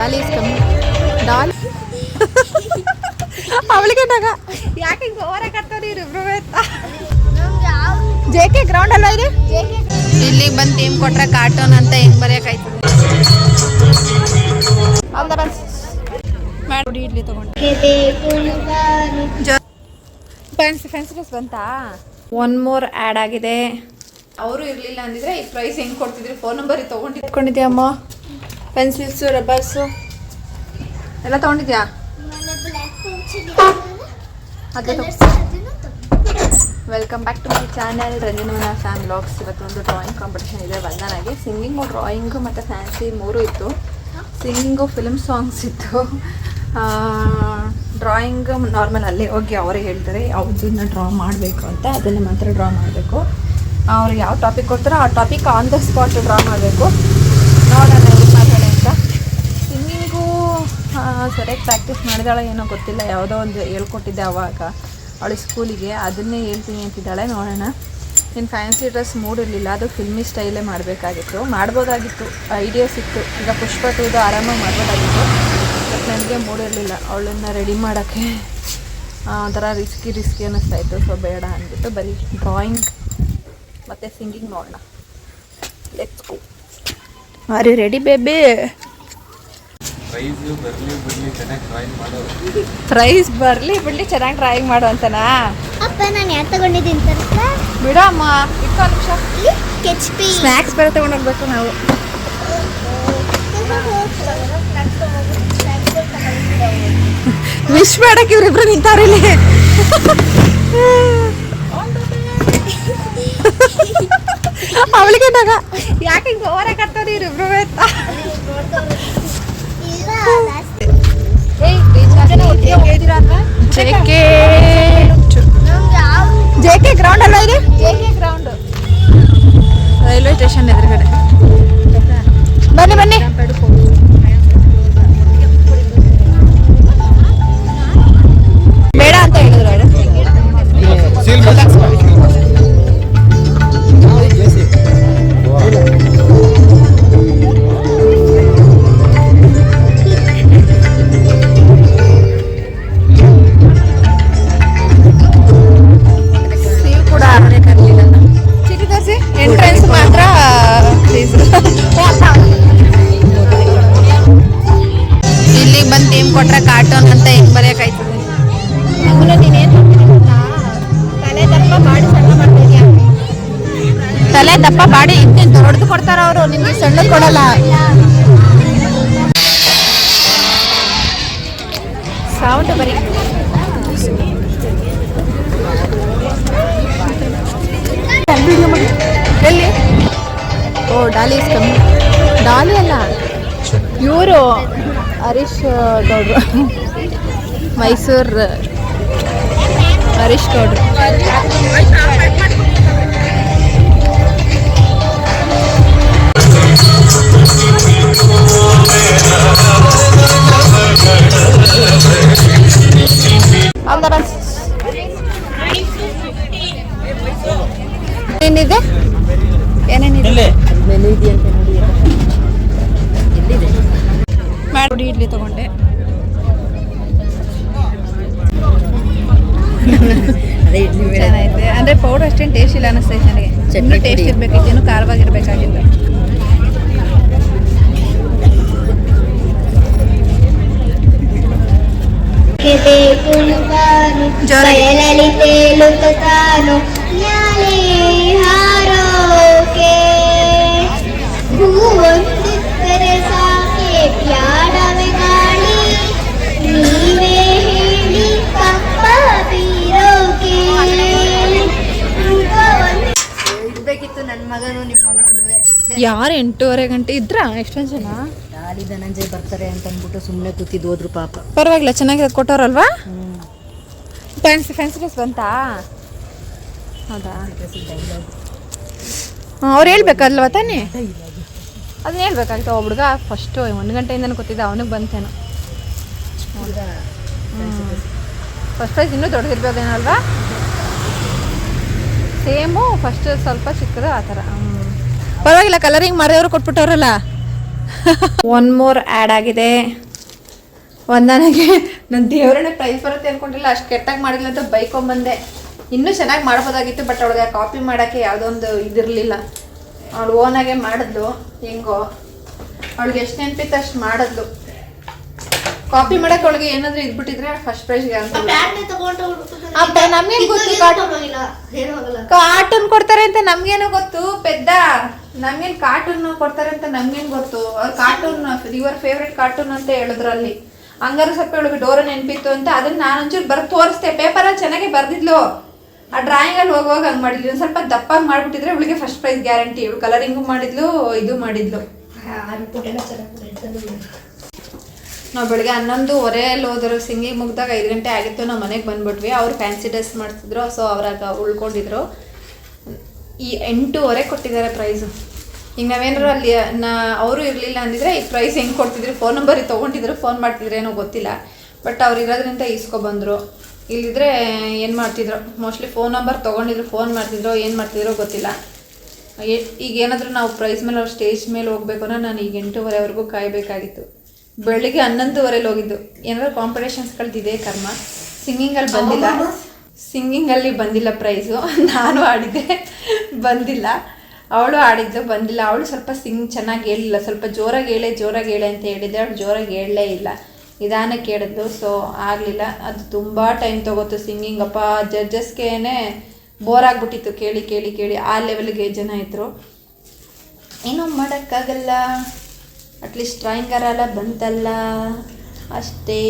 Daali is ಕಮ್ಮಿ doll ಅವಳಿಗೆ ನಗ ಯಾಕೆ ಹಿಂಗೆ ಓವರಾಗತ್ತವ್ರಿ ಇಬ್ರು ಜೆ ಕೆ ಗ್ರೌಂಡ್ ಅಲ್ವಾ ಇದು ಇಲ್ಲಿ ಬಂದು ಟೀಮ್ ಕೊಟ್ರೆ ಕಾರ್ಟೂನ್ ಅಂತ ಹೆಂಗ್ ಬರೆಯೋಕಾಯ್ತು ಆಲ್ ದ ಬೆಸ್ಟ್ ಮಾಡಿ ಇಡ್ಲಿ ತಗೊಂಡು ಫ್ರೆಂಡ್ಸ್ ಬಂತಾ ಒನ್ ಮೋರ್ ಆ್ಯಡ್ ಆಗಿದೆ. ಅವರು ಇರಲಿಲ್ಲ ಅಂದಿದ್ರೆ ಈ ಪ್ರೈಸ್ ಹೆಂಗೆ ಕೊಡ್ತಿದ್ರಿ ಫೋನ್ ನಂಬರ್ ಇಟ್ಕೊಂಡಿದ್ಯಾ ಅಮ್ಮ. ಪೆನ್ಸಿಲ್ಸು ರಬ್ಬರ್ಸು ಎಲ್ಲ ತೊಗೊಂಡಿದ್ಯಾ? Welcome back to my channel ರಂಜನವನ ಫ್ಯಾನ್ ಬ್ಲಾಗ್ಸ್. ಇವತ್ತೊಂದು ಡ್ರಾಯಿಂಗ್ ಕಾಂಪಿಟೇಷನ್ ಇದೆ ವಂದನಾಗೆ. ಸಿಂಗಿಂಗು ಡ್ರಾಯಿಂಗು ಮತ್ತು ಫ್ಯಾನ್ಸಿ ಮೂರು ಇತ್ತು. ಸಿಂಗಿಂಗು ಫಿಲ್ಮ್ ಸಾಂಗ್ಸ್ ಇತ್ತು. ಡ್ರಾಯಿಂಗ್ ನಾರ್ಮಲ್ ಅಲ್ಲೇ ಹೋಗಿ ಅವರೇ ಹೇಳ್ತಾರೆ ಯಾವುದನ್ನ ಡ್ರಾ ಮಾಡಬೇಕು ಅಂತ, ಅದನ್ನು ಮಾತ್ರ ಡ್ರಾ ಮಾಡಬೇಕು. ಅವ್ರಿಗೆ ಯಾವ ಟಾಪಿಕ್ ಕೊಡ್ತಾರೋ ಆ topic on the spot draw ಮಾಡಬೇಕು. ನೋಡೋಣ ಮಾತಾಡಿ ಅಂತ. ಸಿಂಗಿಂಗು ಸರಿಯಾಗಿ ಪ್ರಾಕ್ಟೀಸ್ ಮಾಡಿದಾಳೆ ಏನೋ ಗೊತ್ತಿಲ್ಲ, ಯಾವುದೋ ಒಂದು ಹೇಳ್ಕೊಟ್ಟಿದ್ದೆ ಅವಾಗ ಅವಳು ಸ್ಕೂಲಿಗೆ, ಅದನ್ನೇ ಹೇಳ್ತೀನಿ ಅಂತಿದ್ದಾಳೆ. ನೋಡೋಣ. ಇನ್ನು ಫ್ಯಾನ್ಸಿ ಡ್ರೆಸ್ ಮೂಡಿರಲಿಲ್ಲ, ಅದು ಫಿಲ್ಮಿ ಸ್ಟೈಲೇ ಮಾಡಬೇಕಾಗಿತ್ತು, ಮಾಡ್ಬೋದಾಗಿತ್ತು, ಐಡಿಯಾಸ್ ಇತ್ತು. ಈಗ ಪುಷ್ಪ 2 ಆರಾಮಾಗಿ ಮಾಡ್ಬೋದಾಗಿತ್ತು, ಬಟ್ ನನಗೆ ಮೂಡಿರಲಿಲ್ಲ ಅವಳನ್ನು ರೆಡಿ ಮಾಡೋಕ್ಕೆ. ಒಂಥರ ರಿಸ್ಕಿ ಅನ್ನಿಸ್ತಾಯಿತ್ತು. ಸೊ ಬೇಡ ಅಂದ್ಬಿಟ್ಟು ಬರೀ ಡ್ರಾಯಿಂಗ್ ಮತ್ತು ಸಿಂಗಿಂಗ್ ನೋಡೋಣ. Let's go. Are you ready baby? Prize ಬರಲಿ ಬಿಡಲಿ ಚೆನ್ನಾಗಿ ಡ್ರಾಯಿಂಗ್ ಮಾಡು ಅಂತನಾ? ಅಪ್ಪ ನಾನು ಯಾರು ತಗೊಂಡಿದ್ದೀನಿ ಬಿಡೋ ಅಮ್ಮ, ಇಟ್ಕೊ ನಿಮಿಷ. ಸ್ನ್ಯಾಕ್ಸ್ ಬೇರೆ ತೊಗೊಂಡೋಗ್ಬೇಕು ನಾವು. ವಿಶ್ ಮಾಡಕ್ಕೆ ಇವ್ರಿಬ್ರು ನಿಂತಾರ ಇಲ್ಲಿ. ಅವಳಿಗೆ ನಗ ಯಾಕೆ ಹಿಂಗೆ ಓವರಾಗತ್ತವ್ರಿ ಇವ್ರಿಬ್ರು ಅಂತ. ಜೆ ಕೆ ಗ್ರೌಂಡ್ ಅಲ್ವಾ ಇದು? J K ground railway station ಎದುರುಗಡೆ. ಬನ್ನಿ ಬನ್ನಿ. ಬೇಡ ಅಂತ ಹೇಳಿದ್ರು ಅವರು. ಎಂಟ್ರೆನ್ಸ್ ಮಾತ್ರ ಇಲ್ಲಿಗೆ ಬಂದು ಟೀಮ್ ಕೊಟ್ರೆ ಕಾರ್ಟೂನ್ ಅಂತ ಹೆಂಗ್ ಬರೆಯೋಕಾಯ್ತದೆ? ತಲೆ ದಪ್ಪ ಬಾಡಿ ಸಣ್ಣ ಮಾಡ್ತಿದ್ಯಾ? ತಲೆ ದಪ್ಪ ಬಾಡಿ ಇನ್ನೇನು ದೊಡ್ಡದು ಕೊಡ್ತಾರ ಅವರು, ನಿಮ್ಗೆ ಸಣ್ಣ ಕೊಡಲ್ಲ. ಸೌಂಡ್ ಬರೀ ಎಲ್ಲಿ? ಓ ಡಾಲಿ ಇಸ್ ಕಮ್ಮಿ ಡಾಲಿ ಅಲ್ಲ, ಇವರು ಹರೀಶ್ ಗೌಡ್ರು, ಮೈಸೂರು ಹರೀಶ್ ಗೌಡ್ರು. All the best. ಏನಿದೆ ಏನೇನಿದೆ ಮಾಡಿ ಇಡ್ಲಿ ತಗೊಂಡೆ. ಚೆನ್ನಾಗೈತೆ ಅಂದರೆ ಪೌಡರ್ ಅಷ್ಟೇನು ಟೇಸ್ಟ್ ಇಲ್ಲ ಅನ್ನಿಸ್ತೈತೆ ನನಗೆ. ಇನ್ನೂ ಟೇಸ್ಟ್ ಇರಬೇಕಿತ್ತು, ಇನ್ನೂ ಖಾರವಾಗಿರ್ಬೇಕಾಗಿಲ್ಲ. ಯಾರು 8:30 ಗಂಟೆ ಇದ್ರಾ? ಎಷ್ಟೊಂದು ಜನ ಡಾಲಿ ಧನಂಜಯ್ ಬರ್ತಾರೆ ಅಂತ ಅಂದ್ಬಿಟ್ಟು ಸುಮ್ಮನೆ ಕೂತಿದ್ದು ಹೋದ್ರು ಪಾಪ. ಪರವಾಗಿಲ್ಲ, ಚೆನ್ನಾಗಿರೋದು ಕೊಟ್ಟವ್ರಲ್ವಾ? ಫ್ಯಾನ್ಸಿ ಡ್ರೆಸ್ ಬಂತಾ? ಹೌದಾ? ಅವ್ರು ಹೇಳ್ಬೇಕಲ್ವ ತಾನೇ? ಅದನ್ನ ಹೇಳ್ಬೇಕಾಗಿತ್ತು. ಹುಡುಗ ಫಸ್ಟು 1 ಗಂಟೆಯಿಂದನೂ ಕೂತಿದ್ದ, ಅವನಿಗೆ ಬಂತೇನೋ. ಫಸ್ಟ್ ಪ್ರೈಸ್ ಇನ್ನೂ ದೊಡ್ಡದಿರ್ಬೋದೇನೋ ಅಲ್ವಾ? ಸೇಮು ಫಸ್ಟ್ ಸ್ವಲ್ಪ ಚಿಕ್ಕದು ಆ ಥರ. ಪರವಾಗಿಲ್ಲ, ಕಲರಿಂಗ್ ಮಾಡಿದವರು ಕೊಟ್ಬಿಟ್ಟವ್ರಲ್ಲ. ಒನ್ ಮೋರ್ ಆ್ಯಡ್ ಆಗಿದೆ. ನನಗೆ ನನ್ನ ದೇವರನ್ನೇ ಪ್ರೈಸ್ ಬರುತ್ತೆ ಅಂದ್ಕೊಂಡಿಲ್ಲ, ಅಷ್ಟು ಕೆಟ್ಟಾಗಿ ಮಾಡಿಲ್ಲ ಅಂತ ಬೈಕೊಂಬಂದೆ. ಇನ್ನೂ ಚೆನ್ನಾಗಿ ಮಾಡ್ಬೋದಾಗಿತ್ತು, ಬಟ್ ಅವಳಿಗೆ ಕಾಪಿ ಮಾಡೋಕ್ಕೆ ಯಾವುದೋ ಒಂದು ಇದಿರಲಿಲ್ಲ. ಅವಳು ಓನಾಗೆ ಮಾಡಿದ್ಲು, ಹೆಂಗೋ ಅವಳಿಗೆ ಎಷ್ಟು ನೆನಪಿತ್ತು ಅಷ್ಟು ಮಾಡಿದ್ಲು. ಕಾಪಿ ಮಾಡೋಕೆ ಅವಳಿಗೆ ಏನಾದರೂ ಇದ್ಬಿಟ್ಟಿದ್ರೆ ಫಸ್ಟ್ ಪ್ರೈಸ್ಗೆ ಅಂತ. ನಮ್ಗೇನು ಗೊತ್ತು ಕಾರ್ಟೂನ್ ಕೊಡ್ತಾರೆ ಅಂತ, ನಮ್ಗೇನು ಗೊತ್ತು ಪೆದ್ದ, ನಮ್ಗೇನು ಕಾರ್ಟೂನ್ ಕೊಡ್ತಾರೆ ಅಂತ ನಮ್ಗೇನು ಗೊತ್ತು. ಕಾರ್ಟೂನ್ ಯುವರ್ ಫೇವ್ರೆಟ್ ಕಾರ್ಟೂನ್ ಅಂತ ಹೇಳಿದ್ರು ಅಲ್ಲಿ. ಹಂಗಾರು ಸ್ವಲ್ಪ ಇವಳಿಗೆ ಡೋರ ನೆನಪಿತ್ತು ಅಂತ ಅದನ್ನ ನಾನು ಒಂಚೂರು ಬರೆದು ತೋರಿಸ್ದೆ. ಪೇಪರಲ್ಲಿ ಚೆನ್ನಾಗಿ ಬರ್ದಿದ್ಲು, ಆ ಡ್ರಾಯಿಂಗಲ್ಲಿ ಹೋಗುವಾಗ ಹಂಗೆ ಮಾಡಿದ್ಲು. ಒಂದು ಸ್ವಲ್ಪ ದಪ್ಪಾಗಿ ಮಾಡಿಬಿಟ್ಟಿದ್ರೆ ಇವಳಿಗೆ ಫಸ್ಟ್ ಪ್ರೈಸ್ ಗ್ಯಾರಂಟಿ. ಇವಳು ಕಲರಿಂಗು ಮಾಡಿದ್ಲು, ಇದು ಮಾಡಿದ್ಲು. ನಾವು ಬೆಳಗ್ಗೆ 11:15 ಹೋದರು. ಸಿಂಗಿಂಗ್ ಮುಗ್ದಾಗ 5 ಗಂಟೆ ಆಗಿತ್ತು. ನಾವು ಮನೆಗೆ ಬಂದ್ಬಿಟ್ವಿ. ಅವ್ರು ಫ್ಯಾನ್ಸಿ ಡ್ರೆಸ್ ಮಾಡಿಸಿದ್ರು, ಸೊ ಅವ್ರಾಗ ಉಳ್ಕೊಂಡಿದ್ರು. ಈ 8:30 ಕೊಟ್ಟಿದ್ದಾರೆ ಪ್ರೈಸು. ಈಗ ನಾವೇನಾರು ಅಲ್ಲಿ ಅವರು ಇರಲಿಲ್ಲ ಅಂದಿದ್ರೆ ಈ ಪ್ರೈಸ್ ಹೆಂಗೆ ಕೊಡ್ತಿದ್ರು, ಫೋನ್ ನಂಬರಿಗೆ ತೊಗೊಂಡಿದ್ರು, ಫೋನ್ ಮಾಡ್ತಿದ್ರು ಏನೋ ಗೊತ್ತಿಲ್ಲ. ಬಟ್ ಅವ್ರು ಇರೋದ್ರಿಂದ ಇಸ್ಕೊಬಂದರು. ಇಲ್ಲಿದ್ರೆ ಏನು ಮಾಡ್ತಿದ್ರು, ಮೋಸ್ಟ್ಲಿ ಫೋನ್ ನಂಬರ್ ತೊಗೊಂಡಿದ್ರು, ಫೋನ್ ಮಾಡ್ತಿದ್ರು, ಏನು ಮಾಡ್ತಿದ್ರೋ ಗೊತ್ತಿಲ್ಲ. ಈಗ ಏನಾದರೂ ನಾವು ಪ್ರೈಸ್ ಮೇಲೆ ಅವ್ರು ಸ್ಟೇಜ್ ಮೇಲೆ ಹೋಗ್ಬೇಕು ಅನ್ನೋ ನಾನು ಈಗ 8:30ವರೆಗೂ ಕಾಯಬೇಕಾಗಿತ್ತು. ಬೆಳಿಗ್ಗೆ 11:15 ಹೋಗಿದ್ದು. ಏನಾದರೂ ಕಾಂಪಿಟೇಷನ್ಸ್ಗಳ್ದಿದೆ ಕರ್ಮ. ಸಿಂಗಿಂಗಲ್ಲಿ ಬಂದಿಲ್ಲ ಪ್ರೈಸು. ನಾನು ಆಡಿದ್ದೆ, ಬಂದಿಲ್ಲ. ಅವಳು ಆಡಿದ್ದು, ಬಂದಿಲ್ಲ. ಅವಳು ಸ್ವಲ್ಪ ಚೆನ್ನಾಗಿ ಹೇಳಿಲ್ಲ, ಸ್ವಲ್ಪ ಜೋರಾಗಿ ಹೇಳೆ ಅಂತ ಹೇಳಿದ್ದೆ. ಅವಳು ಜೋರಾಗಿ ಹೇಳಲೇ ಇಲ್ಲ, ನಿಧಾನಕ್ಕೆ ಹೇಳಿದ್ಲು. ಸೊ ಆಗಲಿಲ್ಲ. ಅದು ತುಂಬ ಟೈಮ್ ತೊಗೋತು ಸಿಂಗಿಂಗ್. ಅಪ್ಪ ಜಡ್ಜಸ್ಗೇನೆ ಬೋರ್ ಆಗಿಬಿಟ್ಟಿತ್ತು ಕೇಳಿ. ಆ ಲೆವೆಲ್ಗೆ ಜನ ಇದ್ದರು. ಏನೂ ಮಾಡೋಕ್ಕಾಗಲ್ಲ, ಅಟ್ಲೀಸ್ಟ್ ಡ್ರಾಯಿಂಗರೆಲ್ಲ ಬಂತಲ್ಲ ಅಷ್ಟೇ.